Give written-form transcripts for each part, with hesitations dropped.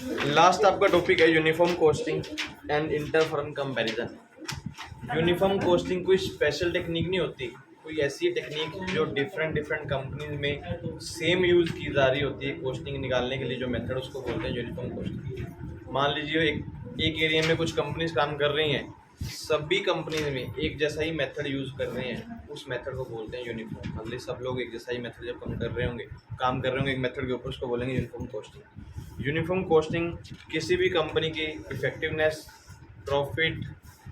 Last आपका topic है uniform costing and inter firm comparison. Uniform costing कोई special technique नहीं होती, कोई ऐसी टेक्निक जो डिफरेंट डिफरेंट कंपनीज में सेम यूज़ की जा रही होती है कॉस्टिंग निकालने के लिए। जो मेथड उसको बोलते हैं यूनिफॉर्म कॉस्टिंग। मान लीजिए एक एरिया में कुछ कंपनीज काम कर रही हैं, सभी कंपनीज में एक जैसा ही मेथड यूज़ कर रहे हैं, उस मेथड को बोलते हैं यूनिफॉर्म। मतलब सब लोग एक जैसा ही मेथड जब काम कर रहे होंगे एक मेथड के ऊपर, उसको बोलेंगे यूनिफॉर्म कॉस्टिंग। यूनिफॉर्म कॉस्टिंग किसी भी कंपनी की effectiveness, profit,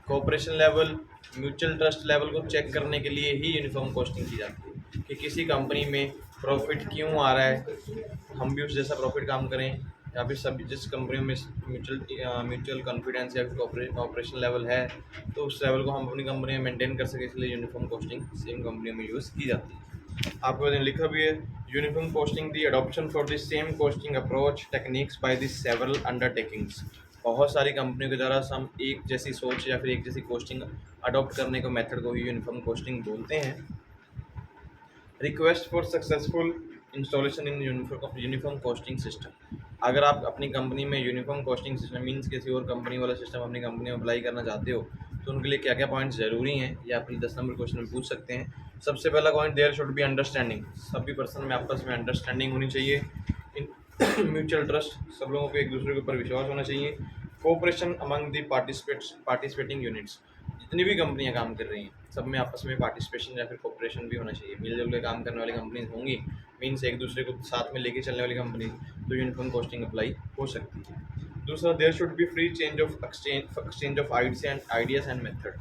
cooperation level, mutual trust level को चेक करने के लिए ही यूनिफॉर्म कॉस्टिंग की जाती है कि किसी कंपनी में प्रॉफिट क्यों आ रहा है, हम भी उस जैसा प्रॉफिट काम करें, या फिर सब जिस कंपनी में म्यूचुअल कॉन्फिडेंस या फिर ऑपरेशन लेवल है तो उस लेवल को हम अपनी कंपनी में मेंटेन कर सकें, इसलिए यूनिफॉर्म कॉस्टिंग सेम कंपनी में यूज़ की जाती है। आपको लिखा भी है uniform costing the adoption for the same costing approach techniques by the several undertakings. बहुत सारी कंपनियों के द्वारा हम एक जैसी सोच या फिर एक जैसी कॉस्टिंग अडॉप्ट करने को मेथड को ही यूनिफॉर्म कॉस्टिंग बोलते हैं। Request for successful installation in uniform costing system. अगर आप अपनी कंपनी में यूनिफॉर्म कॉस्टिंग सिस्टम मीन्स किसी और कंपनी वाला सिस्टम अपनी कंपनी में अप्लाई करना चाहते हो तो उनके लिए क्या क्या पॉइंट्स ज़रूरी हैं, या अपनी 10 नंबर क्वेश्चन में पूछ सकते हैं। सबसे पहला point, there should be understanding. सभी पर्सन में आपस में अंडरस्टैंडिंग होनी चाहिए। म्यूचुअल ट्रस्ट, सब लोगों को एक दूसरे के ऊपर विश्वास होना चाहिए। Cooperation among the participating units. जितनी भी कंपनियां काम कर रही हैं सब में आपस में पार्टिसिपेशन या फिर कोऑपरेशन भी होना चाहिए। मिलजुल के काम करने वाली कंपनीज होंगी, मीन्स एक दूसरे को साथ में लेके चलने वाली कंपनी, तो यूनिफॉर्म कॉस्टिंग अप्लाई हो सकती है। दूसरा, there should be free exchange of ideas and method.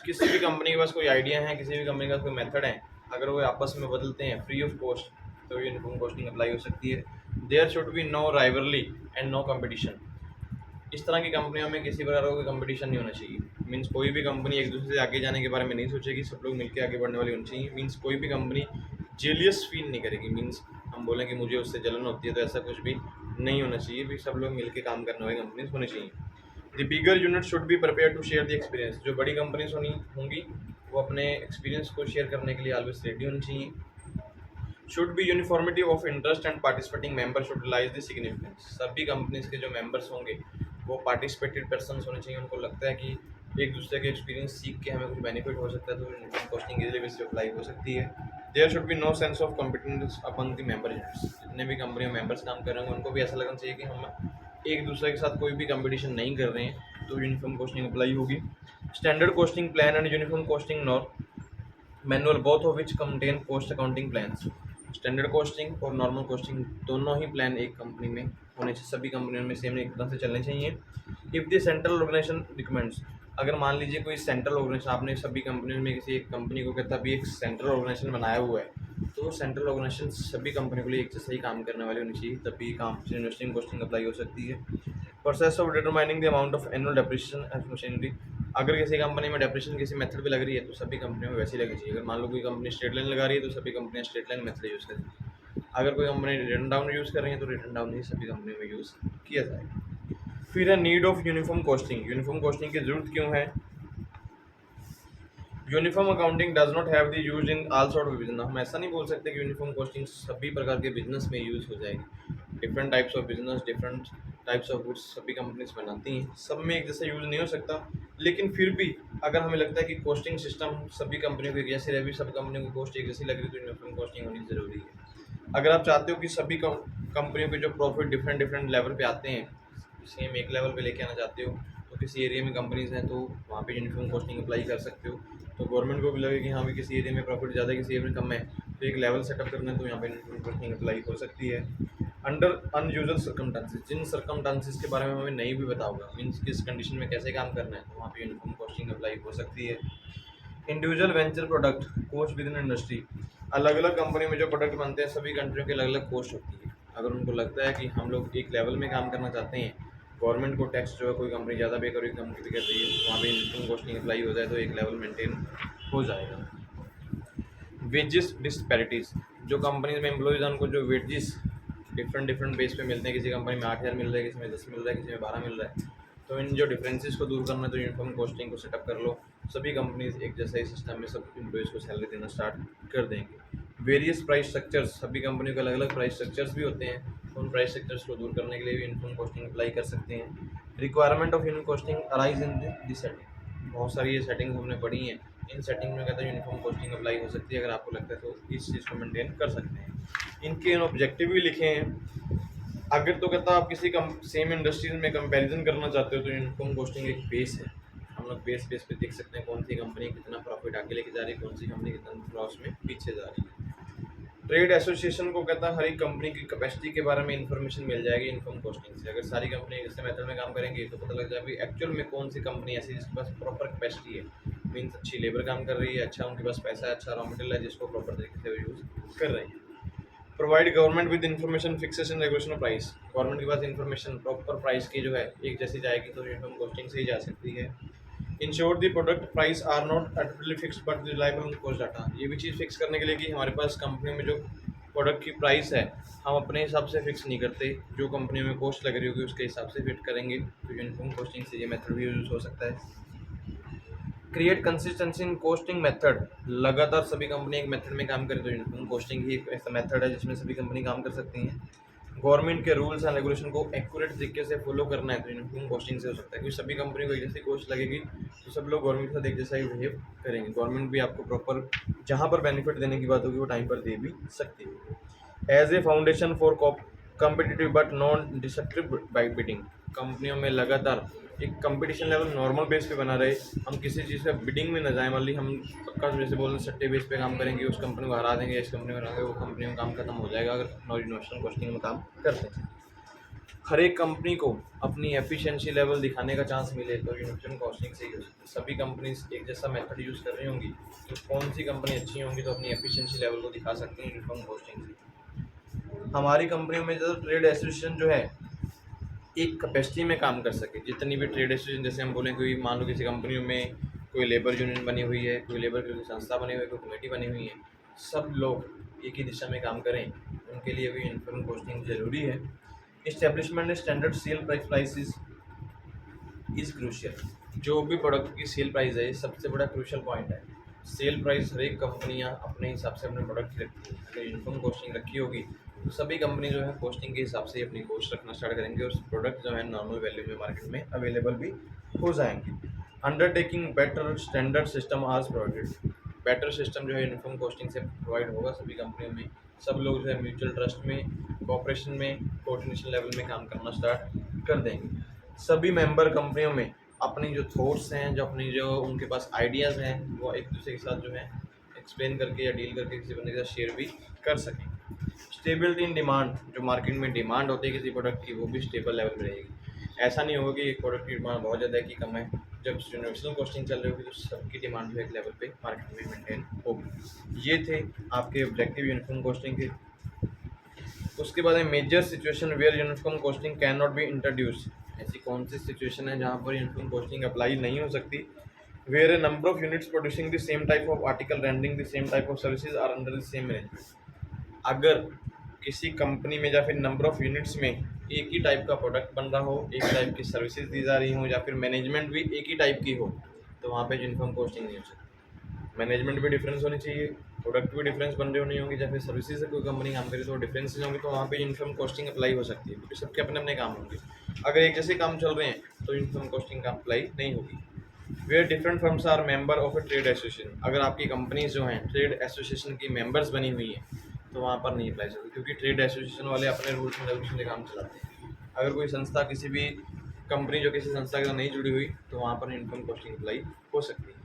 किसी भी कंपनी के पास कोई आइडिया है, किसी भी कंपनी का कोई मेथड है, अगर वो आपस में बदलते हैं फ्री ऑफ कॉस्ट तो यूनिफॉर्म कॉस्टिंग अप्लाई हो सकती है। There should be no rivalry and no competition. इस तरह की कंपनियों में किसी प्रकार का कोई कंपटीशन नहीं होना चाहिए। मीन्स कोई भी कंपनी एक दूसरे से आगे जाने के बारे में नहीं सोचेगी, सब लोग मिलकर आगे बढ़ने वाली होनी चाहिए। मीन्स कोई भी कंपनी जेलियस फील नहीं करेगी। मीन्स हम बोलें कि मुझे उससे जलन होती है, तो ऐसा कुछ भी नहीं होना चाहिए। भी सब लोग मिलकर काम करने वाली कंपनीज होनी चाहिए। The bigger unit should be prepare to share the experience. जो बड़ी कंपनीज होंगी वो अपने एक्सपीरियंस को शेयर करने के लिए ऑलवेज रेडी होनी चाहिए। Should be uniformity of interest and participating member should realise the significance. सभी कंपनीज के जो मेंबर्स होंगे वो पार्टिसिपेटेड पर्सन होने चाहिए। उनको लगता है कि एक दूसरे के एक्सपीरियंस सीख के हमें कुछ बेनिफिट हो सकता है, तो यूनिफॉर्म कॉस्टिंग इजीली बेस पे अप्लाई हो सकती है। There should be no sense of competition among the member units. जितने भी कंपनी में मेंबर्स काम कर रहे हैं उनको भी ऐसा लगना चाहिए कि हम एक दूसरे के साथ कोई भी कंपटीशन नहीं कर रहे हैं, तो यूनिफॉर्म कॉस्टिंग अप्लाई होगी। Standard costing plan and uniform costing norm manual both of which contain cost accounting plans. Standard costing और नॉर्मल कॉस्टिंग दोनों ही प्लान एक कंपनी में होने चाहिए, सभी कंपनियों में सेम एक तरह से चलने चाहिए। If the central organisation recommends. अगर मान लीजिए कोई सेंट्रल ऑर्गेनाइजेशन, आपने सभी कंपनियों में किसी एक कंपनी को कहता भी एक सेंट्रल ऑर्गेनाइजेशन बनाया हुआ है, तो सेंट्रल ऑर्गेनाइजेशन सभी कंपनियों के लिए एक जैसा ही काम करने वाली होनी चाहिए, तभी काम इन्वेस्टिंग कॉस्टिंग अप्लाई हो सकती है। Process of determining the amount of annual depreciation of machinery. अगर किसी कंपनी में डेप्रिसिएशन किसी मेथड पे लग रही है तो सभी कंपनियों में वैसी लगनी चाहिए। अगर मान लो कोई कंपनी स्ट्रेट लाइन लगा रही है तो सभी कंपनियां स्ट्रेट लाइन मेथड यूज़ करेंगी। अगर कोई कंपनी रिटर्न डाउन यूज़ कर रही है तो रिटर्न डाउन ही सभी कंपनियों में यूज़ किया जाएगा। फिर है need of uniform costing. Uniform costing की जरूरत क्यों है? Uniform accounting does not have the use in all sort of business. हम ऐसा नहीं बोल सकते कि यूनिफॉर्म कॉस्टिंग सभी प्रकार के बिजनेस में यूज़ हो जाएगी। Different types of business, different types of goods सभी कंपनीज बनाती हैं, सब में एक जैसा यूज़ नहीं हो सकता। लेकिन फिर भी अगर हमें लगता है कि कॉस्टिंग सिस्टम सभी कंपनियों को एक जैसे रहे, सब कंपनियों की कॉस्ट एक जैसी लग रही है, तो यूनिफॉर्म कॉस्टिंग होनी ज़रूरी है। अगर आप चाहते हो कि सभी कंपनियों के जो प्रॉफिट डिफरेंट डिफरेंट लेवल पे आते हैं, सेम एक लेवल पे लेके आना चाहते हो, तो किसी एरिया में कंपनीज हैं तो वहाँ पे यूनिफॉर्म कॉस्टिंग अप्लाई कर सकते हो। तो गवर्नमेंट को भी लगे कि हाँ भी किसी एरिया में प्रॉफिट ज़्यादा है, किसी एरिया में कम है, तो एक लेवल सेटअप करना है, तो यहाँ पे यूनिफॉर्म कॉस्टिंग अप्लाई हो सकती है। अंडर अनयूजुअल सर्कमस्टांसेस, जिन सर्कमस्टांसेस के बारे में हमें नहीं भी पता होगा, मीन्स किस कंडीशन में कैसे काम करना है, तो वहाँ पे यूनिफॉर्म कॉस्टिंग अप्लाई हो सकती है। Individual venture product cost within industry. अलग अलग कंपनी में जो प्रोडक्ट बनते हैं सभी कंट्रियों की अलग अलग कोस्ट होती है। अगर उनको लगता है कि हम लोग एक लेवल में काम करना चाहते हैं, गवर्नमेंट को टैक्स जो है कोई कंपनी ज़्यादा पे कर रही कंपनी पे कर रही है, तो वहाँ पे इनकम कॉस्टिंग अप्लाई हो जाए तो एक लेवल मेंटेन हो जाएगा। वेजेस डिस्पैरिटीज़, जो कंपनीज में एम्प्लॉयज़ हैं उनको जो वेजेस डिफरेंट डिफरेंट बेस पे मिलते हैं, किसी कंपनी में 8,000 मिल रहा है, किसी में 10 मिल रहा है, किसी में 12 मिल रहा है, तो इन जो डिफरेंसेस को दूर करना है तो यूनिफॉर्म कॉस्टिंग को सेटअप कर लो। सभी कंपनीज एक जैसा ही सिस्टम में सब एम्प्लॉयज़ को सैलरी देना स्टार्ट कर देंगे। वेरियस प्राइस स्ट्रक्चर्स, सभी कंपनियों के अलग अलग प्राइस स्ट्रक्चर्स भी होते हैं, तो उन प्राइस स्ट्रक्चर्स को दूर करने के लिए भी यूनिफॉर्म कॉस्टिंग अप्लाई कर सकते हैं। Requirement of uniform costing arise in this setting, बहुत सारी ये सेटिंग्स हमने पढ़ी हैं, इन सेटिंग में कहते हैं यूनिफॉर्म कॉस्टिंग अप्लाई हो सकती है। अगर आपको लगता है तो इस चीज़ को मेंटेन कर सकते हैं। इनके ऑब्जेक्टिव भी लिखे हैं। अगर तो कहता आप किसी सेम इंडस्ट्रीज में कंपैरिजन करना चाहते हो तो यूनिफॉर्म कॉस्टिंग एक बेस है। हम लोग बेस पे देख सकते हैं कौन सी कंपनी कितना प्रॉफिट आगे लेके जा रही है, कौन सी कंपनी कितना लॉस में पीछे जा रही है। ट्रेड एसोसिएशन को कहता है हर एक कंपनी की कैपेसिटी के बारे में इंफॉर्मेशन मिल जाएगी यूनिफॉर्म कॉस्टिंग से। अगर सारी कंपनी इस मेथड में काम करेंगे तो पता लग जाएगा एक्चुअल में कौन सी कंपनी ऐसी जिसके पास प्रॉपर कैपेसिटी है, मीन्स अच्छी लेबर काम कर रही है, अच्छा उनके पास पैसा है, अच्छा रॉ मटेरियल है जिसको प्रॉपर तरीके से यूज़ कर रही है। Provide government with information fixation regulation of price, government के पास इन्फॉर्मेशन प्रॉपर प्राइस की जो है एक जैसी जाएगी तो यूनिफॉर्म कॉस्टिंग से ही जा सकती है। Ensure the product price are not artificially fix but reliable on cost data, ये भी चीज़ फिक्स करने के लिए कि हमारे पास कंपनी में जो प्रोडक्ट की प्राइस है हम अपने हिसाब से फिक्स नहीं करते, जो कंपनी में कॉस्ट लग रही होगी उसके हिसाब से फिट करेंगे, तो यूनिफॉर्म कॉस्टिंग से ये मेथड भी यूज हो सकता है। Create consistency in costing method, लगातार सभी कंपनी एक मेथड में काम करे तो यूनिफॉर्म कॉस्टिंग ही एक ऐसा मेथड है जिसमें सभी कंपनी काम कर सकती हैं। गवर्नमेंट के रूल्स एंड रेगुलेशन को एक्यूरेट तरीके से फॉलो करना है तो यूनिफॉर्म कॉस्टिंग से हो सकता है, क्योंकि सभी कंपनी को एक जैसी कॉस्ट लगेगी तो सब लोग गवर्नमेंट के साथ एक जैसा ही बिहेव करेंगे। गवर्नमेंट भी आपको प्रॉपर जहाँ पर बेनिफिट देने की बात होगी वो टाइम पर दे भी सकती है। As a foundation for competitive but non destructive by bidding, कंपनियों में लगातार एक कंपटीशन लेवल नॉर्मल बेस पे बना रहे, हम किसी चीज़ पे बिडिंग में न जाए, मान ली हम पक्का जैसे बोल रहे सट्टे बेस पे काम करेंगे, उस कंपनी को हरा देंगे, इस कंपनी में हरा देंगे, वो कंपनी में काम खत्म हो जाएगा अगर नॉन यूनिवर्सल कॉस्टिंग में काम करते हैं। हर एक कंपनी को अपनी एफिशिएंसी लेवल दिखाने का चांस मिले तो यूनिवर्सल कॉस्टिंग से ही हो सकता है। सभी कंपनीज एक जैसा मेथड यूज़ कर रही होंगी तो कौन सी कंपनी अच्छी होंगी तो अपनी एफिशिएंसी लेवल को दिखा सकती हैं यूनिफॉर्म कॉस्टिंग से। हमारी कंपनियों में ज़्यादा ट्रेड एसोसिएशन जो है एक कैपेसिटी में काम कर सके, जितनी भी ट्रेड एसोसिएशन जैसे हम बोलें कोई मान लो किसी कंपनियों में कोई लेबर यूनियन बनी हुई है, कोई लेबर की संस्था बनी हुई है, कोई कमेटी बनी हुई है, सब लोग एक ही दिशा में काम करें, उनके लिए भी यूनिफॉर्म कॉस्टिंग जरूरी है। Establishment standard sale prices is crucial, जो भी प्रोडक्ट की सेल प्राइस है ये सबसे बड़ा क्रूशियल पॉइंट है। सेल प्राइस हर एक कंपनियाँ अपने हिसाब से अपने प्रोडक्ट की रखती हैं, अगर यूनिफॉर्म कॉस्टिंग रखी होगी तो सभी कंपनी जो है कॉस्टिंग के हिसाब से ही अपनी कॉस्ट रखना स्टार्ट करेंगे और प्रोडक्ट जो है नॉर्मल वैल्यू में मार्केट में अवेलेबल भी हो जाएंगे। अंडरटेकिंग बेटर स्टैंडर्ड सिस्टम आज प्रोवाइडेड, बेटर सिस्टम जो है यूनिफॉर्म कॉस्टिंग से प्रोवाइड होगा सभी कंपनियों में, सब लोग जो है म्यूचुअल ट्रस्ट में, कॉपरेशन में, कोऑर्डिनेशन लेवल में काम करना स्टार्ट कर देंगे। सभी मेंबर कंपनियों में अपनी जो थॉट्स हैं, जो अपनी जो उनके पास आइडियाज़ हैं वो एक दूसरे के साथ जो है एक्सप्लेन करके या डील करके किसी बंदे के साथ शेयर भी कर सकें। स्टेबिलिटी इन डिमांड, जो मार्केट में डिमांड होती है किसी प्रोडक्ट की वो भी स्टेबल लेवल में रहेगी। ऐसा नहीं होगा कि एक प्रोडक्ट की डिमांड बहुत ज़्यादा है कि कम है, जब यूनिवर्सल कॉस्टिंग चल रही होगी तो सबकी डिमांड जो एक लेवल पे मार्केट में मेंटेन होगी। ये थे आपके ऑब्जेक्टिव यूनिफॉर्म कॉस्टिंग के। उसके बाद major situation where uniform costing can not be introduce, ऐसी कौन सी सिचुएशन है जहाँ पर यूनिफॉर्म कॉस्टिंग अप्लाई नहीं हो सकती। Where a number of units producing the same type of article rendering the same type of services are under the same management, अगर किसी कंपनी में या फिर नंबर ऑफ यूनिट्स में एक ही टाइप का प्रोडक्ट बन रहा हो, एक टाइप की सर्विसेज दी जा रही हो या फिर मैनेजमेंट भी एक ही टाइप की हो तो वहाँ पे यूनिफॉर्म कॉस्टिंग नहीं हो सकती। मैनेजमेंट भी डिफरेंस होनी चाहिए, प्रोडक्ट भी डिफरेंस बन रही होनी होंगी, या फिर सर्विसेज से कोई कंपनी काम करे तो डिफरेंसेज होंगे तो वहाँ पे यूनिफॉर्म कॉस्टिंग अप्लाई हो सकती है, क्योंकि सबके अपने अपने काम होंगे। अगर एक जैसे काम चल रहे हैं तो यूनिफॉर्म कॉस्टिंग का अप्लाई नहीं होगी। Where different firms are member of a trade association, अगर आपकी कंपनीज जो हैं ट्रेड एसोसिएशन की मेंबर्स बनी हुई हैं तो वहाँ पर नहीं अप्लाई सकती, क्योंकि ट्रेड एसोसिएशन वाले अपने रूल्स एंड रेगुलेशन से काम चलाते हैं। अगर कोई संस्था किसी भी कंपनी जो किसी संस्था के साथ नहीं जुड़ी हुई तो वहाँ पर यूनिफॉर्म कॉस्टिंग अप्लाई हो सकती है।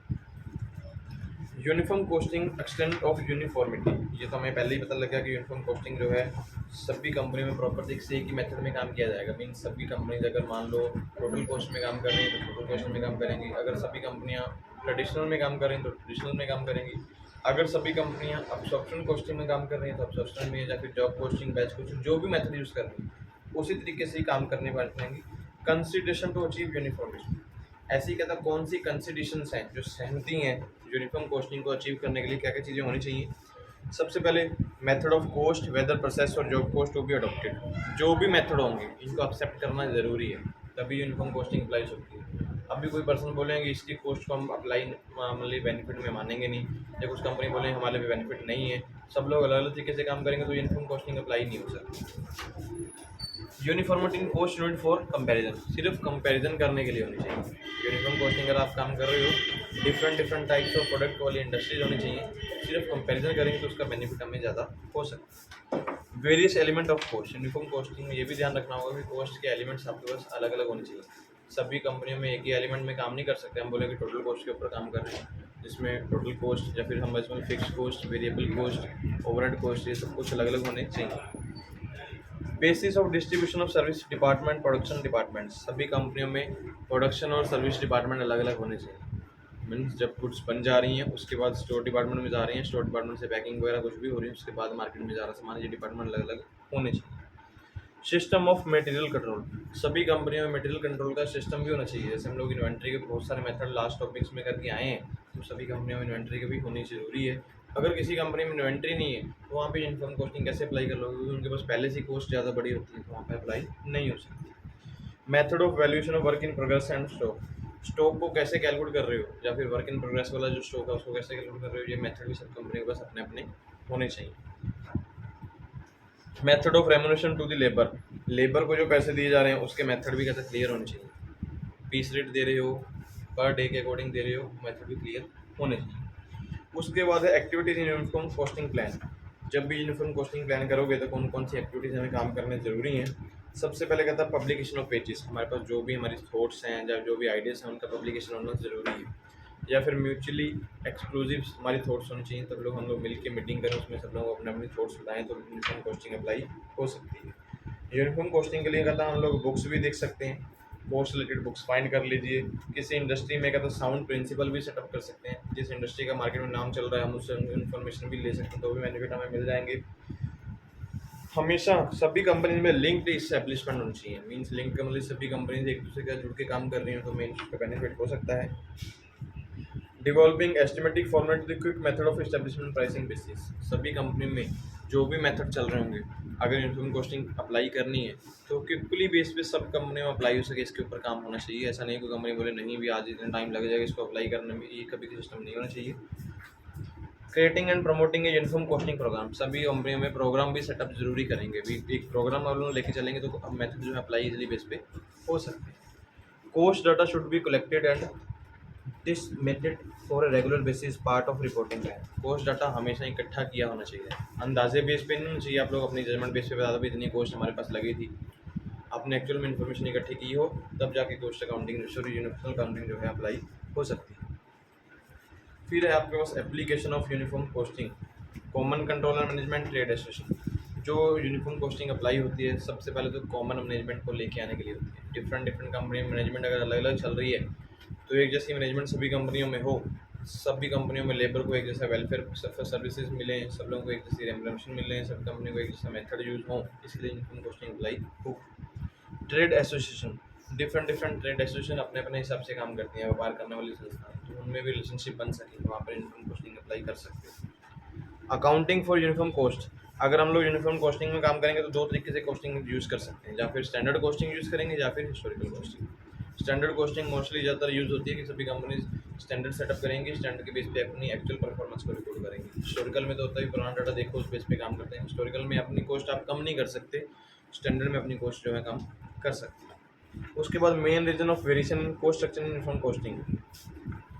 Uniform costing extent of uniformity, ये तो हमें पहले ही पता लग गया कि यूनिफॉर्म कॉस्टिंग जो है सभी कंपनियों में प्रॉपर एक से एक ही मेथड में काम किया जाएगा। मीन सभी कंपनीज अगर मान लो टोटल कॉस्ट में काम कर रही हैं तो टोटल कॉस्ट में काम करेंगी, अगर सभी कंपनियाँ ट्रेडिशनल में काम कर रही हैं तो ट्रेडिशनल में काम करेंगी, अगर सभी कंपनियाँ अब्सॉर्प्शन कॉस्टिंग में काम कर रही हैं तो अब्सॉर्प्शन में, या फिर जॉब कॉस्टिंग, बैच कॉस्टिंग, जो भी मेथड यूज़ कर रही हैं उसी तरीके से ही काम करने पाएंगी। कंसिडरेशन टू अचीव यूनिफॉर्मिटी, ऐसी कहता कौन सी कंसिडरेशंस हैं जो सहमति हैं यूनिफॉर्म कॉस्टिंग को अचीव करने के लिए क्या क्या चीज़ें होनी चाहिए। सबसे पहले method of cost whether process और job cost to be adopted, जो भी मेथड होंगे इनको एक्सेप्ट करना ज़रूरी है तभी यूनिफॉर्म कॉस्टिंग अप्लाई हो सकती है। अभी कोई पर्सन बोलेंगे इसकी कॉस्ट को हम अप्लाई मतलब बेनिफिट में मानेंगे नहीं, या कुछ कंपनी बोलेंगे हमारे भी बेनिफिट नहीं है, सब लोग अलग अलग तरीके से काम करेंगे तो यूनिफॉर्म कॉस्टिंग अप्लाई नहीं हो सकती। Uniformity in cost unit for comparison, सिर्फ कंपैरिजन करने के लिए होनी चाहिए। यूनिफॉर्म कॉस्टिंग अगर आप काम कर रहे हो, different different types of product वाली इंडस्ट्रीज होनी चाहिए, सिर्फ कंपैरिजन करेंगे तो उसका बेनिफिट हमें ज़्यादा हो सकता है। Various element of cost, uniform costing में ये भी ध्यान रखना होगा कि कॉस्ट के एलिमेंट्स आपके पास अलग अलग होने चाहिए। सभी कंपनियों में एक ही एलिमेंट में काम नहीं कर सकते। हम बोले कि टोटल कॉस्ट के ऊपर काम कर रहे हैं, जिसमें टोटल कॉस्ट या फिर हम इसमें fix cost, variable cost, overhead cost, ये सब कुछ अलग अलग होने चाहिए। Basis of distribution of service department, production department, सभी कंपनियों में प्रोडक्शन और सर्विस डिपार्टमेंट अलग अलग होने चाहिए। मीन्स जब गुड्स बन जा रही हैं उसके बाद स्टोर डिपार्टमेंट में जा रही हैं, स्टोर डिपार्टमेंट से पैकिंग वगैरह कुछ भी हो रही है, उसके बाद मार्केट में जा रहा सामान, ये डिपार्टमेंट अलग अलग होने चाहिए। सिस्टम ऑफ मटेरियल कंट्रोल, सभी कंपनियों में मटेरियल कंट्रोल का सिस्टम भी होना चाहिए। जैसे हम लोग इन्वेंट्री के बहुत सारे मेथड लास्ट टॉपिक्स में करके आए हैं, तो सभी कंपनियों में इन्वेंट्री की भी होनी जरूरी है। अगर किसी कंपनी में इन्वेंट्री नहीं है तो वहाँ पे यूनिफॉर्म कॉस्टिंग कैसे अप्लाई कर लोगे, क्योंकि उनके पास पहले से कॉस्ट ज़्यादा बड़ी होती है, तो वहाँ पे अप्लाई नहीं हो सकती। Method of valuation of work in progress and stock, stock को कैसे कैलकुलेट कर रहे हो या फिर वर्क इन प्रोग्रेस वाला जो स्टॉक है उसको कैसे कैलकुलेट कर रहे हो, ये मेथड भी सब कंपनी के पास अपने अपने होने चाहिए। Method of remuneration to the labour, labour को जो पैसे दिए जा रहे हैं उसके मेथड भी कैसे क्लियर होने चाहिए। पीस रेट दे रहे हो, पर डे के अकॉर्डिंग दे रहे हो, मेथड भी क्लियर होने चाहिए। उसके बाद है activities in uniform costing plan. जब भी यूनिफॉर्म कॉस्टिंग प्लान करोगे तो कौन कौन सी एक्टिविटीज़ हमें काम करने ज़रूरी हैं। सबसे पहले कहता है पब्लिकेशन ऑफ पेजेस, हमारे पास जो भी हमारी थॉट्स हैं या जो भी आइडियाज़ हैं उनका पब्लिकेशन होना ज़रूरी है। या फिर म्यूचुअली एक्सक्लूसिव हमारी थॉट्स होनी चाहिए, तब लोग हम लोग मिलकर मीटिंग करें, उसमें सब लोग अपने अपनी थॉट्स बताएं तो यूनिफॉर्म कॉस्टिंग अप्लाई हो सकती है। यूनिफॉर्म कॉस्टिंग के लिए कहता हम लोग बुक्स भी देख सकते हैं, कॉस्ट रिलेटेड बुक्स फाइंड कर लीजिए। किसी इंडस्ट्री में कहता साउंड प्रिंसिपल भी सेटअप कर सकते हैं, जिस इंडस्ट्री का मार्केट में नाम चल रहा है हम उससे इन्फॉर्मेशन भी ले सकते हैं, तो भी बेनिफिट हमें मिल जाएंगे। हमेशा सभी कंपनी में लिंक्ड इस्टेब्लिशमेंट होनी चाहिए, मीन्स लिंक का मतलब सभी कंपनी एक दूसरे का जुड़ के काम कर रही हैं तो मेन उसका बेनिफिट हो सकता है। Developing estimating format to the quick method of establishment pricing basis, सभी कंपनी में जो भी मेथड चल रहे होंगे अगर यूनिफॉर्म कॉस्टिंग अप्लाई करनी है तो क्विकली बेस पे सब कंपनी में अप्लाई हो सके, इसके ऊपर काम होना चाहिए। ऐसा नहीं कोई कंपनी बोले नहीं भी आज इतना टाइम लग जाएगा इसको अप्लाई करने में, ये कभी सिस्टम नहीं होना चाहिए। Creating and promoting a uniform costing programme, सभी कंपनियों में प्रोग्राम भी सेटअप जरूरी करेंगे, भी एक प्रोग्राम वालों लेके चलेंगे तो अब मेथड जो है अप्लाई इजीली बेस पे हो सकते हैं। Cost data should be collected and disseminated for a regular basis part of reporting plan, cost data हमेशा इकट्ठा किया होना चाहिए, अंदाजे बेस पे नहीं होना चाहिए। आप लोग अपनी जजमेंट बेस पे बता दो भी इतनी कॉस्ट हमारे पास लगी थी, आपने एक्चुअल में इन्फॉर्मेशन इकट्ठी की हो तब जाके cost accounting sorry uniform accounting जो है अप्लाई हो सकती है। फिर है आपके पास application of uniform costing, common control and management, trade association. जो यूनिफॉर्म कॉस्टिंग अप्लाई होती है सबसे पहले तो कॉमन मैनेजमेंट को लेके आने के लिए होती है। डिफरेंट डिफरेंट कंपनी में मैनेजमेंट अगर अलग अलग चल रही है तो एक जैसी मैनेजमेंट सभी कंपनियों में हो, सभी कंपनियों में लेबर को एक जैसा वेलफेयर सर्विसेज मिले, सब लोगों को एक जैसी रेमुनरेशन मिले, सब कंपनी को एक जैसा मेथड यूज हो, इसलिए यूनिफॉर्म कॉस्टिंग अप्लाई हो। Trade association, different different trade association अपने अपने हिसाब से काम करती हैं, व्यापार करने वाली संस्थान, तो उनमें भी रिलेशनशिप बन सके तो वहाँ पर यूनिफॉर्म कॉस्टिंग अप्लाई कर सकते हैं। अकाउंटिंग फॉर यूनिफॉर्म कॉस्ट, अगर हम लोग यूनिफॉर्म कॉस्टिंग में काम करेंगे तो दो तरीके से कॉस्टिंग यूज़ कर सकते हैं, या फिर स्टैंडर्ड कॉस्टिंग यूज़ करेंगे या फिर historical costing. Standard costing mostly ज़्यादातर यूज़ होती है कि सभी कंपनी स्टैंडर्ड सेटअप करेंगी, स्टैंडर्ड के बेस पे अपनी एक्चुअल परफॉर्मेंस को रिकॉर्ड करेंगे। हिस्टोरिकल में तो होता है पुराना डाटा देखो उस बेस पे काम करते हैं, हिस्टोरिकल में अपनी कॉस्ट आप कम नहीं कर सकते, स्टैंडर्ड में अपनी कॉस्ट जो है कम कर सकते हैं। उसके बाद main reason of variation in cost structure in uniform costing,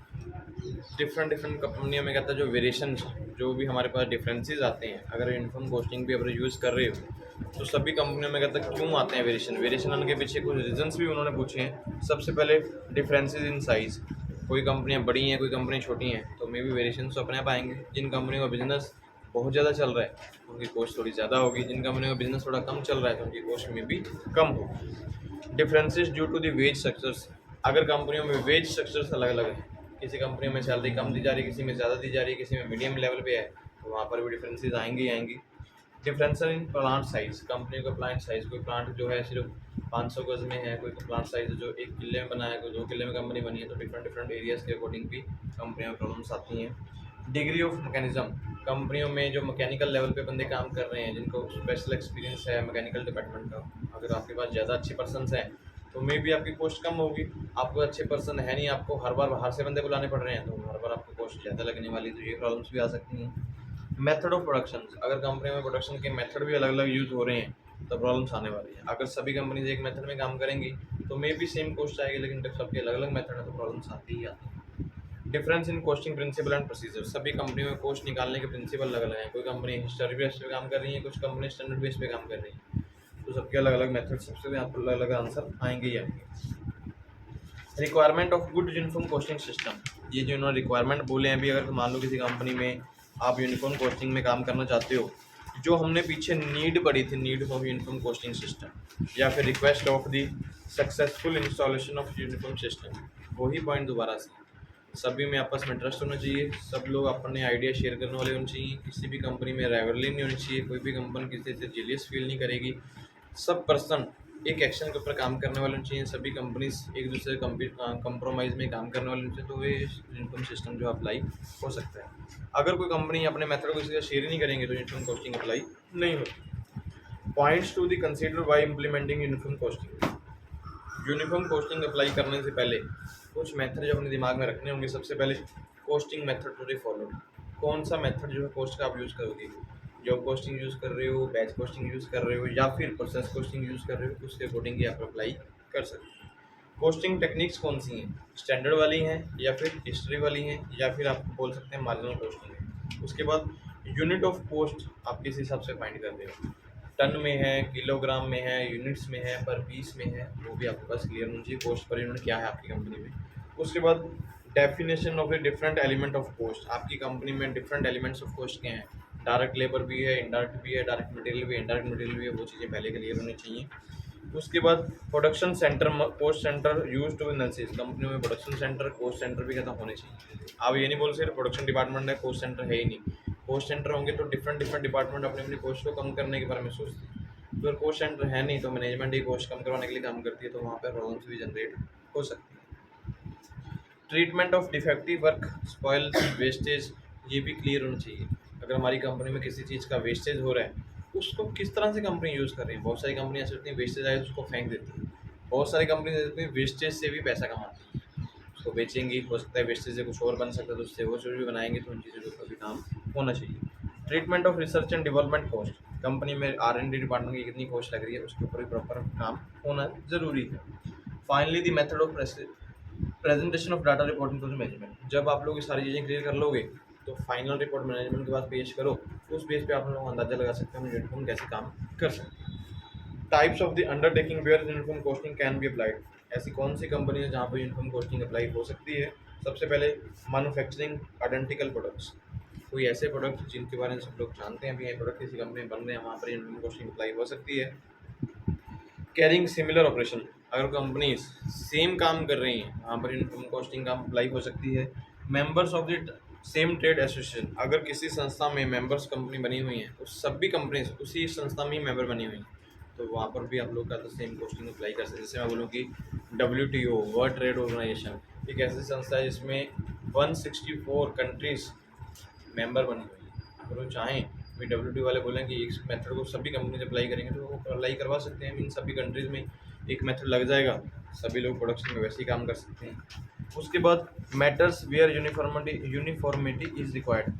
different different कंपनियों में कहता है जो वेरिएशन जो भी हमारे पास डिफरेंसेस आते हैं, अगर यूनिफॉर्म कॉस्टिंग भी अगर यूज़ कर रहे हो तो सभी कंपनियों में कहता है क्यों आते हैं वेरिएशन, वेरिएशन आने के पीछे कुछ रीजंस भी उन्होंने पूछे हैं। सबसे पहले डिफरेंसेस इन साइज़, कोई कंपनियां बड़ी हैं कोई कंपनी छोटी हैं तो मे भी वेरिएशन तो अपने आप आएंगे। जिन कंपनियों का बिजनेस बहुत ज़्यादा चल रहा है उनकी कॉस्ट थोड़ी ज़्यादा होगी, जिन कंपनियों का बिजनेस थोड़ा कम चल रहा है तो उनकी कॉस्ट में भी कम होगी। Differences due to the wage structures, अगर कंपनियों में वेज स्ट्रक्चर्स अलग अलग है, किसी कंपनी में सैलरी कम दी जा रही है, किसी में ज़्यादा दी जा रही है, किसी में मीडियम लेवल पे है, तो वहाँ पर भी डिफरेंसेस आएंगी ही आएंगी। Difference in plant size, company का प्लांट साइज़, कोई प्लांट जो है सिर्फ 500 गज में है, कोई प्लांट साइज़ जो 1 किले में बना है, कोई 2 किले में कंपनी बनी है, तो डिफरेंट डिफरेंट एरियाज़ के अकॉर्डिंग भी कंपनियों में प्रॉब्लम्स आती हैं। डिग्री ऑफ मैकेनिज्म, कंपनियों में जो मैकेनिकल लेवल पे बंदे काम कर रहे हैं जिनको स्पेशल एक्सपीरियंस है मैकेनिकल डिपार्टमेंट का, अगर आपके पास ज़्यादा अच्छे पर्सनस हैं तो मे भी आपकी कॉस्ट कम होगी। आपको अच्छे पर्सन है नहीं, आपको हर बार बाहर से बंदे बुलाने पड़ रहे हैं तो हर बार आपको कॉस्ट ज़्यादा लगने वाली, तो ये प्रॉब्लम्स भी आ सकती हैं। मेथड ऑफ प्रोडक्शन, अगर कंपनी में प्रोडक्शन के मेथड भी अलग अलग यूज़ हो रहे हैं तो प्रॉब्लम्स आने वाली है। अगर सभी कंपनीज एक मेथड में काम करेंगी तो मे भी सेम कॉस्ट आएगी, लेकिन जब सबके अलग अलग मेथड है तो प्रॉब्लम्स आती ही आती है। Difference in costing principle and procedure, सभी कंपनियों में कॉस्ट निकालने के प्रिंसिपल अलग अलग हैं। कोई कंपनी हिस्टोरी बेस पे काम कर रही है, कुछ कंपनी स्टैंडर्ड बेस पे काम कर रही है, तो सबके अलग अलग मेथड, सबसे आपको अलग अलग आंसर आएंगे ही आएंगे। Requirement of good uniform costing system, ये जो इन्होंने रिक्वायरमेंट बोले हैं अभी, अगर मान लो किसी कंपनी में आप यूनिफॉर्म कॉस्टिंग में काम करना चाहते हो, जो हमने पीछे नीड पढ़ी थी, need of uniform costing system या फिर request of the successful installation of uniform system, वही पॉइंट दोबारा से सभी में आपस में इंटरेस्ट होना चाहिए, सब लोग अपने आइडिया शेयर करने वाले होने चाहिए, किसी भी कंपनी में राइवलरी नहीं होनी चाहिए, कोई भी कंपनी किसी से जेलियस फील नहीं करेगी, सब पर्सन एक एक्शन के ऊपर काम करने वाले होने चाहिए, सभी कंपनीज एक दूसरे कंप्रोमाइज़ में काम करने वाले होने चाहिए, तो ये इनकम सिस्टम जो अप्लाई हो सकता है। अगर कोई कंपनी अपने मेथड को किसी से शेयर ही नहीं करेंगे तो यूनिफॉर्म कॉस्टिंग अप्लाई नहीं होती। Points to the consider by implementing uniform costing, uniform costing apply करने से पहले कुछ मेथड जो अपने दिमाग में रखने होंगे। सबसे पहले costing method to be followed, कौन सा मेथड जो है कॉस्ट का आप यूज़ करोगे, जॉब कॉस्टिंग यूज़ कर रहे हो, बैच कॉस्टिंग यूज़ कर रहे हो या फिर प्रोसेस कॉस्टिंग यूज़ कर रहे हो, उसके अकॉर्डिंग ही आप अप्लाई कर सकते हैं। कॉस्टिंग टेक्निक्स कौन सी हैं, स्टैंडर्ड वाली हैं या फिर हिस्ट्री वाली हैं या फिर आप बोल सकते हैं मार्जिनल कॉस्टिंग है। उसके बाद यूनिट ऑफ कॉस्ट आप किस हिसाब से फाइंड करते हो, टन में है, किलोग्राम में है, यूनिट्स में है, पर पीस में है, वो भी आपके पास क्लियर होनी चाहिए, कॉस्ट पर यूनिट क्या है आपकी कंपनी में। उसके बाद definition of a different element of cost, आपकी कंपनी में डिफरेंट एलिमेंट्स ऑफ कॉस्ट क्या हैं, डायरेक्ट लेबर भी है, इनडायरेक्ट भी है, डायरेक्ट मटेरियल भी है, इनडायरेक्ट मटेरियल भी है, वो चीज़ें पहले क्लियर होनी चाहिए। उसके बाद production centre, cost centre use to analysis, कंपनियों में प्रोडक्शन सेंटर, कॉस्ट सेंटर भी कहता होने चाहिए। आप ये नहीं बोल सकते प्रोडक्शन डिपार्टमेंट है, कॉस्ट सेंटर है ही नहीं, कॉस्ट सेंटर होंगे तो डिफरेंट डिफरेंट डिपार्टमेंट अपनी अपनी कॉस्ट को कम करने के बारे में सोचते हैं। तो अगर कॉस्ट सेंटर है नहीं तो मैनेजमेंट ही कॉस्ट कम करवाने के लिए काम करती है, तो वहाँ पर प्रॉब्लम्स भी जनरेट हो सकती है। Treatment of defective work, spoil, wastage, ये भी क्लियर होना चाहिए। अगर हमारी कंपनी में किसी चीज़ का वेस्टेज हो रहा है, उसको किस तरह से कंपनी यूज़ कर रही है। बहुत सारी कंपनी ऐसी होती है वेस्टेज आए तो उसको फेंक देती है, बहुत सारी कंपनी ऐसी होती है वेस्टेज से भी पैसा कमाती है, उसको बेचेंगी, हो सकता है वेस्टेज से कुछ और बन सकता है तो उससे वो चीज़ भी बनाएंगे, तो उन चीज़ों के ऊपर भी काम होना चाहिए। Treatment of research and development cost, company में R&D डिपार्टमेंट की कितनी कॉस्ट लग रही है उसके ऊपर भी प्रॉपर काम होना ज़रूरी है। Finally the method of presentation of data reporting to the management, जब आप लोग ये सारी चीज़ें क्लियर कर लोगे तो फाइनल रिपोर्ट मैनेजमेंट के पास पेश करो, तो उस बेस पे आप लोग अंदाजा लगा सकते हैं यूनिफॉर्म कैसे काम कर सकते हैं। Types of the undertaking where uniform costing can be applied, ऐसी कौन सी कंपनी है जहाँ पर यूनिफॉर्म कॉस्टिंग अप्लाई हो सकती है। सबसे पहले मैन्युफैक्चरिंग आइडेंटिकल प्रोडक्ट्स, कोई ऐसे प्रोडक्ट जिनके बारे में सब लोग जानते हैं भी ये प्रोडक्ट किसी कंपनी में बन रहे हैं, वहाँ पर यूनिफॉर्म कॉस्टिंग अप्लाई हो सकती है। कैरिंग सिमिलर ऑपरेशन, अगर कंपनीज सेम काम कर रही हैं वहाँ पर इनकम कॉस्टिंग का अप्लाई हो सकती है। Members of the same trade association, अगर किसी संस्था में मेंबर्स कंपनी बनी हुई हैं, उस सभी कंपनीज उसी संस्था में ही मेंबर बनी हुई हैं, तो वहाँ पर भी आप लोग का तो सेम कॉस्टिंग अप्लाई कर सकते हैं। जैसे मैं बोलूँ कि WTO, वर्ल्ड ट्रेड ऑर्गेनाइजेशन, एक ऐसी संस्था है जिसमें 164 कंट्रीज मेंबर बनी हुई है। अगर वो चाहें भी WTO वाले बोलें कि इस मेथड को सभी कंपनीज अप्लाई करेंगे तो वो अप्लाई करवा सकते हैं, इन सभी कंट्रीज़ में एक मेथड लग जाएगा, सभी लोग प्रोडक्शन में वैसे ही काम कर सकते हैं। उसके बाद matters where uniformity is required,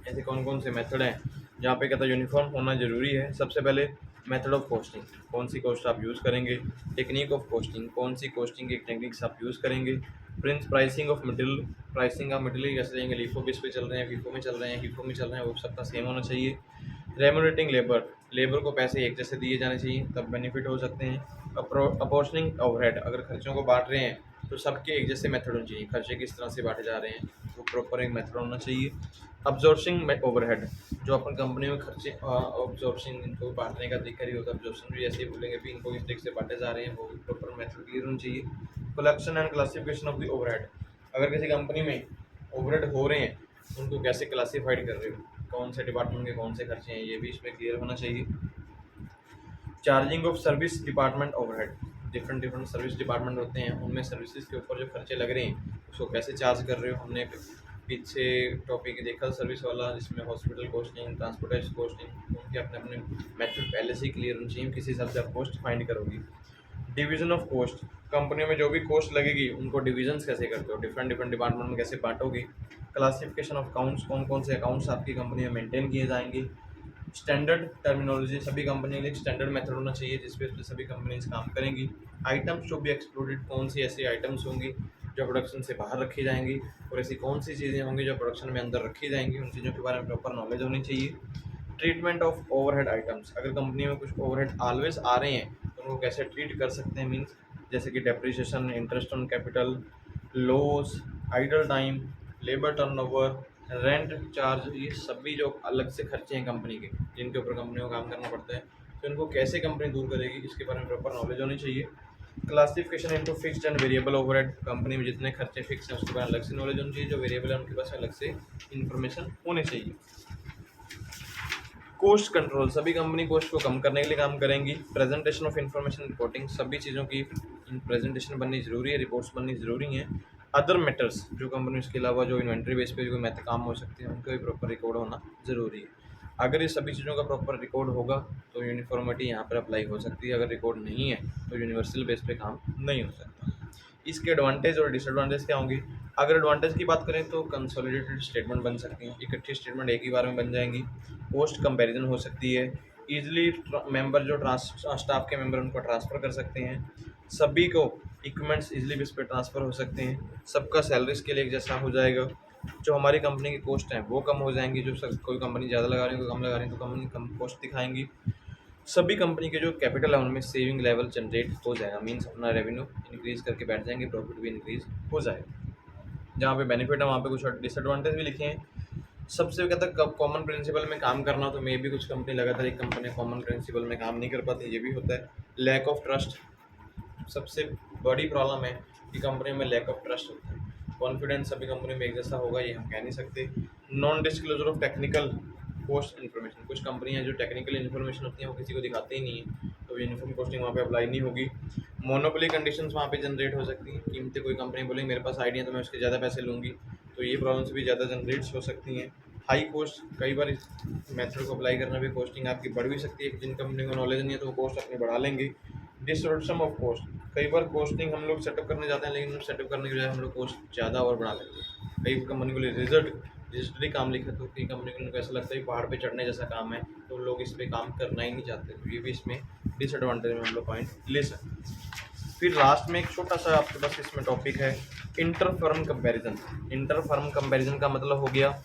ऐसे कौन कौन से मेथड हैं जहाँ पे कहता है यूनिफॉर्म होना ज़रूरी है। सबसे पहले मेथड ऑफ कॉस्टिंग, कौन सी कॉस्ट आप यूज़ करेंगे। टेक्निक ऑफ कॉस्टिंग, कौन सी कॉस्टिंग की टेक्निक्स आप यूज़ करेंगे। Pricing of material, pricing of material कैसे देंगे, लीफो बेस पे चल रहे हैं, फीफो में चल रहे हैं, हीफो में चल रहे हैं, वो सबका सेम होना चाहिए। रेम्यूनरेटिंग लेबर, लेबर को पैसे एक जैसे दिए जाने चाहिए तब बेनिफिट हो सकते हैं। अपॉर्शनिंग ओवरहेड, अगर खर्चों को बांट रहे हैं तो सबके एक जैसे मेथड होने चाहिए, खर्चे किस तरह से बांटे जा रहे हैं वो प्रॉपर एक मेथड होना चाहिए। अब्जॉर्बिंग ओवरहेड, जो अपन कंपनी में खर्चे अब्जॉर्बिंग इनको बांटने का तरीका ही होता है, अब्जॉर्बिंग भी ऐसे ही बोलेंगे भी इनको किस तरीके से बांटे जा रहे हैं वो भी प्रॉपर मेथड क्लियर होना चाहिए। Collection and classification of the overhead, अगर किसी कंपनी में ओवरहेड हो रहे हैं उनको कैसे क्लासीफाइड कर रहे हो, कौन से डिपार्टमेंट के कौन से खर्चे हैं, ये भी इसमें क्लियर होना चाहिए। Charging of service department overhead, different different service department होते हैं, उनमें सर्विसेज के ऊपर जो खर्चे लग रहे हैं उसको कैसे चार्ज कर रहे हो। हमने पीछे टॉपिक देखा सर्विस वाला जिसमें हॉस्पिटल कॉस्टिंग, ट्रांसपोर्टेशन कॉस्टिंग, उनके अपने अपने मेथड पहले से ही क्लियर होनी चाहिए, किसी हिसाब से आप कॉस्ट फाइंड करोगे। डिवीजन ऑफ कॉस्ट, कंपनी में जो भी कॉस्ट लगेगी उनको डिविजन्स कैसे करते हो, डिफरेंट डिफरेंट डिपार्टमेंट में कैसे बांटोगे, क्लासिफिकेशन ऑफ अकाउंट्स, कौन कौन से अकाउंट्स आपकी कंपनी में मेंटेन किए जाएंगे। स्टैंडर्ड टर्मिनोलॉजी, सभी कंपनी के लिए एक स्टैंडर्ड मेथड होना चाहिए जिस पे सभी कंपनीज काम करेंगी। आइटम्स टू बी एक्सक्लूडेड, कौन सी ऐसी आइटम्स होंगी जो प्रोडक्शन से बाहर रखी जाएंगी और ऐसी कौन सी चीज़ें होंगी जो प्रोडक्शन में अंदर रखी जाएंगी, उन चीज़ों के बारे में प्रॉपर नॉलेज होनी चाहिए। ट्रीटमेंट ऑफ ओवरहेड आइटम्स, अगर कंपनी में कुछ ओवरहेड ऑलवेज आ रहे हैं तो उनको कैसे ट्रीट कर सकते हैं, मीन्स जैसे कि depreciation, interest on capital, loss, idle time, labour turnover, rent charge, ये सभी जो अलग से खर्चे हैं कंपनी के जिनके ऊपर कंपनी को काम करना पड़ता है, तो इनको कैसे कंपनी दूर करेगी इसके बारे में प्रॉपर नॉलेज होनी चाहिए। Classification into fixed and variable overhead, company में जितने खर्चे फिक्स हैं उसके बारे में अलग से नॉलेज होनी चाहिए, जो वेरिएबल है उनके पास अलग से इंफॉर्मेशन होनी चाहिए। कोस्ट कंट्रोल, सभी कंपनी कोस्ट को कम करने के लिए काम करेंगी। प्रेजेंटेशन ऑफ इंफॉर्मेशन रिपोर्टिंग, सभी चीज़ों की प्रेजेंटेशन बननी जरूरी है, रिपोर्ट्स बननी जरूरी हैं। अदर मैटर्स, जो कंपनी इसके अलावा जो इन्वेंट्री बेस पे जो मैथ काम हो सकते हैं उनका भी प्रॉपर रिकॉर्ड होना ज़रूरी है। अगर ये सभी चीज़ों का प्रॉपर रिकॉर्ड होगा तो यूनिफॉर्मिटी यहाँ पर अप्लाई हो सकती है, अगर रिकॉर्ड नहीं है तो यूनिवर्सल बेस पे काम नहीं हो सकता। इसके एडवांटेज और डिसएडवांटेज क्या होंगे। अगर एडवांटेज की बात करें तो कंसोलिडेटेड स्टेटमेंट बन सकती हैं, इकट्ठी स्टेटमेंट एक ही बार में बन जाएंगी। पोस्ट कंपैरिजन हो सकती है, ईजिली मेंबर जो स्टाफ के मेंबर उनको ट्रांसफ़र कर सकते हैं, सभी को इक्विपमेंट्स इजीली बेस पे ट्रांसफ़र हो सकते हैं, सबका सैलरी स्केल एक जैसा हो जाएगा, जो हमारी कंपनी की कॉस्ट हैं वो कम हो जाएंगी, जो कोई कंपनी ज़्यादा लगा रही है कोई कम लगा रही है तो कंपनी कम कॉस्ट दिखाएंगी। सभी कंपनी के जो कैपिटल है उनमें सेविंग लेवल जनरेट हो जाएगा, मीन्स अपना रेवेन्यू इंक्रीज़ करके बैठ जाएंगे, प्रॉफिट भी इंक्रीज़ हो जाएगा। जहाँ पे बेनिफिट है वहाँ पे कुछ डिसएडवांटेज भी लिखे हैं। सबसे कहता है कॉमन प्रिंसिपल में काम करना, तो मे भी कुछ कंपनी लगातार एक कंपनी कॉमन प्रिंसिपल में काम नहीं कर पाती, ये भी होता है। लैक ऑफ ट्रस्ट, सबसे बड़ी प्रॉब्लम है कि कंपनी में लैक ऑफ ट्रस्ट होता है। कॉन्फिडेंस सभी कंपनी में एक जैसा होगा ये हम कह नहीं सकते। Non disclosure of technical cost information, कुछ कंपनियां जो टेक्निकल इन्फॉर्मेशन होती हैं वो किसी को दिखाते ही नहीं है, तो यूनिफॉर्म कॉस्टिंग वहाँ पे अप्लाई नहीं होगी। मोनोपोली कंडीशंस वहाँ पे जनरेट हो सकती हैं, कीमतें कोई कंपनी बोलेंगे मेरे पास आइडिया तो मैं उसके ज़्यादा पैसे लूँगी, तो ये प्रॉब्लम्स भी ज़्यादा जनरेट्स हो सकती हैं। हाई कॉस्ट, कई बार इस मेथड को अप्लाई करना भी कॉस्टिंग आपकी बढ़ भी सकती है, जिन कंपनी को नॉलेज नहीं है तो वो कॉस्ट अपनी बढ़ा लेंगे। डिस्टोर्शन ऑफ कॉस्ट, कई बार कॉस्टिंग हम लोग सेटअप करने जाते हैं लेकिन सेटअप करने के बजाय हम लोग कॉस्ट ज़्यादा और बढ़ा लेते हैं। कई कंपनी को रजिस्ट्री काम लिखा तो कई कंपनी को ऐसा लगता है पहाड़ पे चढ़ने जैसा काम है, तो लोग इस पे काम करना ही नहीं चाहते, तो ये भी इसमें डिसएडवांटेज में हम लोग पॉइंट ले सकते हैं। फिर लास्ट में एक छोटा सा आपके पास इसमें टॉपिक है inter firm comparison. Inter firm comparison का मतलब हो गया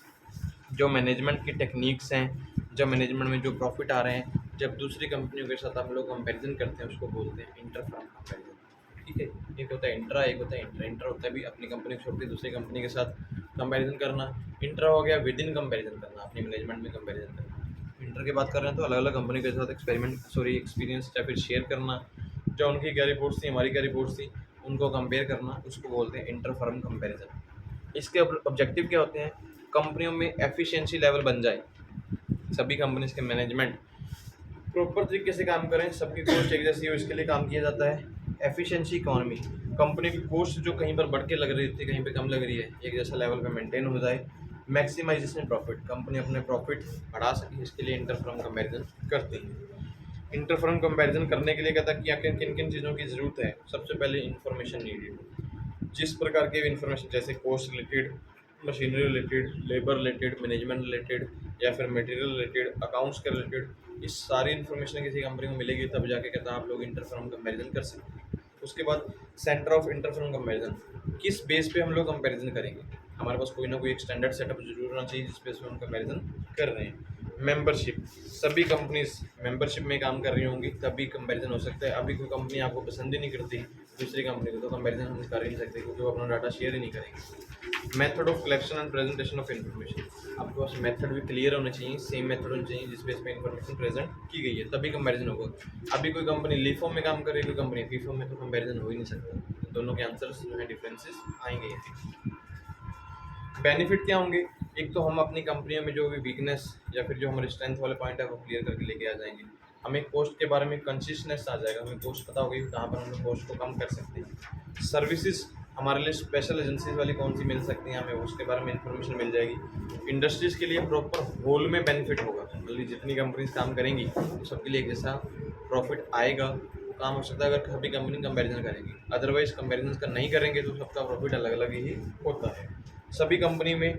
जो मैनेजमेंट की टेक्निक्स हैं, जब मैनेजमेंट में जो प्रॉफिट आ रहे हैं, जब दूसरी कंपनियों के साथ हम लोग कंपैरिजन करते हैं उसको बोलते हैं इंटर फर्म कंपैरिजन। ठीक है, एक होता है इंट्रा, एक होता है इंटर। इंटर होता है भी अपनी कंपनी छोड़ के दूसरी कंपनी के साथ कंपैरिजन करना। इंट्रा हो गया विद इन कंपैरिजन करना, अपनी मैनेजमेंट में कंपैरिजन करना। इंटर की बात कर रहे हैं तो अलग अलग कंपनी के साथ एक्सपीरियंस या फिर शेयर करना, जो उनकी क्या रिपोर्ट्स थी हमारी क्या रिपोर्ट्स थी उनको कंपेयर करना, उसको बोलते हैं इंटर फर्म कंपैरिजन। इसके ऑब्जेक्टिव क्या होते हैं, कंपनियों में एफिशिएंसी लेवल बन जाए, सभी कंपनीज के मैनेजमेंट प्रॉपर तरीके से काम करें, सबकी कॉस्ट एक जैसी हो, इसके लिए काम किया जाता है। एफिशिएंसी इकोनॉमी, कंपनी की कॉस्ट जो कहीं पर बढ़ के लग रही थी कहीं पे कम लग रही है, एक जैसा लेवल पे मेंटेन हो जाए। मैक्सिमाइजेशन प्रॉफिट, कंपनी अपने प्रॉफिट बढ़ा सके, इसके लिए इंटरफर्म कंपैरिजन करती है। इंटरफर्म कंपैरिजन करने के लिए कहता है कि किन किन चीज़ों की ज़रूरत है। सबसे पहले इन्फॉर्मेशन नीडेड, जिस प्रकार के इन्फॉर्मेशन जैसे cost related, machinery related, labour related, management related या फिर मटेरियल रिलेटेड, अकाउंट्स के रिलेटेड, इस सारी इन्फॉर्मेशन किसी कंपनी को मिलेगी तब जाके कहता है आप लोग इंटरफर्म कंपैरिजन कर सकते हैं। उसके बाद सेंटर ऑफ इंटरफर्म कंपैरिजन, किस बेस पे हम लोग कंपैरिजन करेंगे, हमारे पास कोई ना कोई एक स्टैंडर्ड सेटअप जरूर होना चाहिए जिस बेस पे हम कंपैरिजन कर रहे हैं। मेंबरशिप, सभी कंपनीज मेंबरशिप में काम कर रही होंगी तभी कंपैरिजन हो सकता है। अभी कोई कंपनी आपको पसंद ही नहीं करती दूसरी कंपनी को, तो कंपैरिजन हम कर ही नहीं सकते क्योंकि वो अपना डाटा शेयर ही नहीं करेंगे। Method of collection and presentation of information, आपके पास मेथड भी क्लियर होने चाहिए, सेम मेथड होनी चाहिए जिस बेस पे इन्फॉर्मेशन प्रेजेंट की गई है तभी कंपैरिजन होगा। अभी कोई कंपनी लीफॉर्म में काम कर रही है, कोई कंपनी फीफॉर्म में, तो कंपैरिजन हो ही नहीं सकता, दोनों के आंसर्स जो है डिफरेंसेस आएंगे ही। बेनिफिट क्या होंगे, एक तो हम अपनी कंपनियों में जो भी वीकनेस या फिर जो हमारे स्ट्रेंथ वाले पॉइंट है वो क्लियर करके लेके आ जाएंगे। हमें कोस्ट के बारे में कंसिस्टेंस आ जाएगा, हमें कोस्ट पता होगी कहाँ पर हम लोग कोस्ट को कम कर सकते हैं। सर्विसेज हमारे लिए स्पेशल एजेंसीज वाली कौन सी मिल सकती हैं, हमें उसके बारे में इंफॉर्मेशन मिल जाएगी। इंडस्ट्रीज़ के लिए प्रॉपर होल में बेनिफिट होगा, मतलब जितनी कंपनीज काम करेंगी तो सबके लिए एक जैसा प्रॉफिट आएगा, वो काम हो सकता है अगर सभी कंपनी कंपैरिजन करेंगी। अदरवाइज कंपैरिजन का नहीं करेंगे तो सबका प्रॉफिट अलग अलग ही होता है। सभी कंपनी में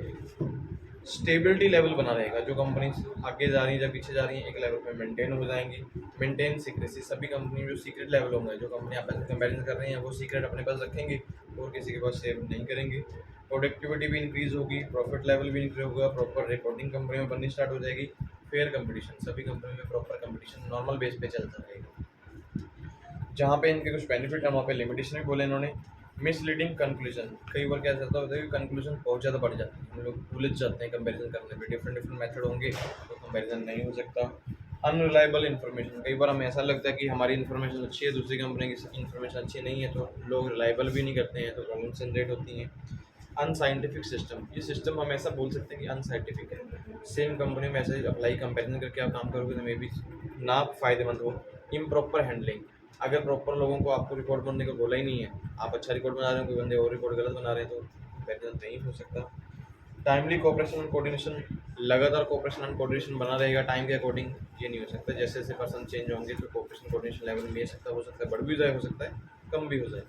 स्टेबिलिटी लेवल बना रहेगा। जो कंपनी आगे जा रही है या पीछे जा रही है, एक लेवल पे मेंटेन हो जाएंगी। मेंटेन सीक्रेसी, सभी कंपनी में जो सीक्रेट लेवल होंगे, जो कंपनी आपस में कंपेरिजन कर रही हैं वो सीक्रेट अपने पास रखेंगे और किसी के पास शेयर नहीं करेंगे। प्रोडक्टिविटी भी इंक्रीज होगी, प्रॉफिट लेवल भी इंक्रीज होगा, प्रॉपर रिपोर्टिंग कंपनी में बननी स्टार्ट हो जाएगी। फेयर कंपटीशन, सभी कंपनी में प्रॉपर कंपटीशन नॉर्मल बेस पे चलता रहेगा। जहाँ पे इनके कुछ बेनिफिट है वहाँ पे लिमिटेशन भी बोले इन्होंने। मिसलीडिंग कंक्लूजन, कई बार क्या होता है कि कंक्लूजन बहुत ज़्यादा बढ़ जाती है, हम लोग उलझ जाते हैं कंपैरिजन करने में, डिफरेंट मेथड होंगे तो कंपैरिजन नहीं हो सकता। अनरिलायबल इन्फॉर्मेशन, कई बार हमें ऐसा लगता है कि हमारी इन्फॉर्मेशन अच्छी है, दूसरी कंपनी की इन्फॉर्मेशन अच्छी नहीं है, तो लोग रिलायबल भी नहीं करते हैं, तो प्रॉब्लम जनरेट होती हैं। अनसाइंटिफिक सिस्टम, ये सिस्टम हम ऐसा बोल सकते हैं कि अनसाइंटिफिक है। सेम कंपनी में ऐसे अप्लाई कंपैरिजन करके आप काम करोगे तो मे बी ना फ़ायदेमंद हो। इम्प्रॉपर हैंडलिंग, अगर प्रॉपर लोगों को आपको रिकॉर्ड बनने को बोला ही नहीं है, आप अच्छा रिकॉर्ड बना रहे हो, कोई बंदे और रिकॉर्ड गलत बना रहे हैं, तो कंपैरिजन नहीं हो सकता। टाइमली कोऑपरेशन एंड कोऑर्डिनेशन, लगातार कोऑपरेशन एंड कोऑर्डिनेशन बना रहेगा टाइम के अकॉर्डिंग, ये नहीं हो सकता। जैसे जैसे पर्सन चेंज होंगे तो कोऑपरेशन कोऑर्डिनेशन लेवल ले सकता, हो सकता है बढ़ भी जाए, हो सकता है कम भी हो जाए।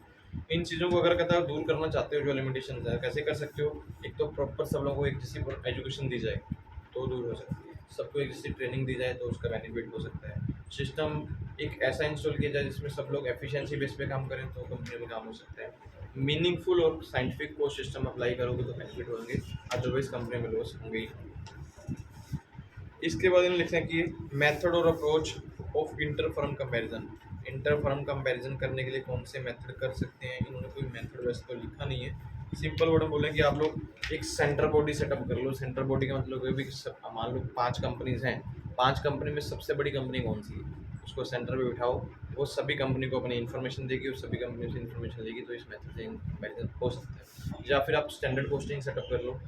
इन चीज़ों को अगर कहता है दूर करना चाहते हो, जो लिमिटेशन है, कैसे कर सकते हो? एक तो प्रॉपर सब लोगों को एक जैसी एजुकेशन दी जाए तो दूर हो सकती है, सबको एक जैसी ट्रेनिंग दी जाए तो उसका बेनिफिट हो सकता है। सिस्टम एक ऐसा इंस्टॉल किया जाए जिसमें सब लोग एफिशिएंसी बेस पे काम करें तो कंपनी में काम हो सकता है। मीनिंगफुल और साइंटिफिक को सिस्टम अप्लाई करोगे तो बेनिफिट होंगे, अदरवाइज कंपनी में लॉस होंगे ही। इसके बाद इन्होंने लिखा है कि मेथड और approach of inter firm comparison, inter firm comparison करने के लिए कौन से मेथड कर सकते हैं। इन्होंने कोई मेथड वैसे तो लिखा नहीं है, सिंपल वर्ड में बोले कि आप लोग एक सेंटर बॉडी सेटअप कर लो। सेंटर बॉडी का मतलब है भी मान लो 5 कंपनीज हैं, 5 कंपनी में सबसे बड़ी कंपनी कौन सी है, उसको सेंटर पे बिठाओ, वो सभी कंपनी को अपनी इन्फॉर्मेशन देगी और सभी कंपनी से इन्फॉर्मेशन लेगी, तो इस मेथड से कंपैरिजन हो सकता है। या फिर आप स्टैंडर्ड कॉस्टिंग सेटअप कर लो,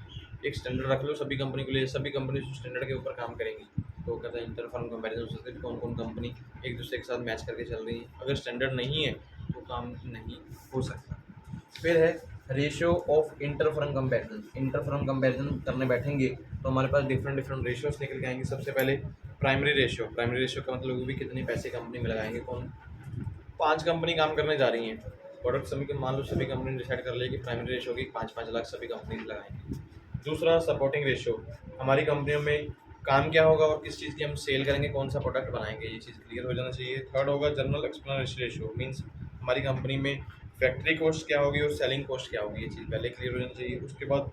एक स्टैंडर्ड रख लो सभी कंपनी के लिए, सभी कंपनी उस स्टैंडर्ड के ऊपर काम करेंगी, तो कहता है इंटर फर्म कंपैरिजन हो सकता है कि कौन कौन कंपनी एक दूसरे के साथ मैच करके चल रही है। अगर स्टैंडर्ड नहीं है तो काम नहीं हो सकता। फिर है ratio of inter firm comparison. Inter firm comparison करने बैठेंगे तो हमारे पास डिफरेंट रेशियोस निकल के आएंगे। सबसे पहले प्राइमरी रेशियो, प्राइमरी रेशियो का मतलब भी कितने पैसे कंपनी में लगाएंगे। कौन 5 कंपनी काम करने जा रही हैं, प्रोडक्ट सभी मान लो सभी कंपनी डिसाइड कर ले कि प्राइमरी रेशियो की 5-5 लाख सभी कंपनी लगाएंगे। दूसरा सपोर्टिंग रेशियो, हमारी कंपनियों में काम क्या होगा और किस चीज़ की हम सेल करेंगे, कौन सा प्रोडक्ट बनाएंगे, ये चीज़ क्लियर हो जाना चाहिए। थर्ड होगा जनरल एक्सप्लेनेशन रेशियो, मींस हमारी कंपनी में फैक्ट्री कॉस्ट क्या होगी और सेलिंग कॉस्ट क्या होगी, ये चीज़ पहले क्लियर हो जानी चाहिए। उसके बाद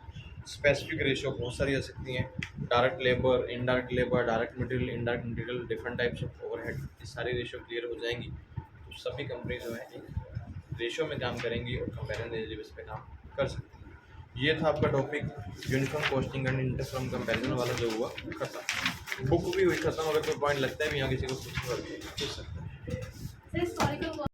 स्पेसिफिक रेशियो बहुत सारी आ सकती हैं, direct labour, indirect labour, direct material, indirect material, different types of overhead, ये सारी रेशियो क्लियर हो जाएंगी तो सभी कंपनी जो है एक रेशियो में काम करेंगी और कंपेरिजन बेस पे काम कर सकती है। ये था आपका topic uniform costing and interfirm comparison वाला जो हुआ खत्म। बुक भी हुई खत्म, अगर कोई पॉइंट लगता है भी यहाँ किसी को पूछ सकता है। सर,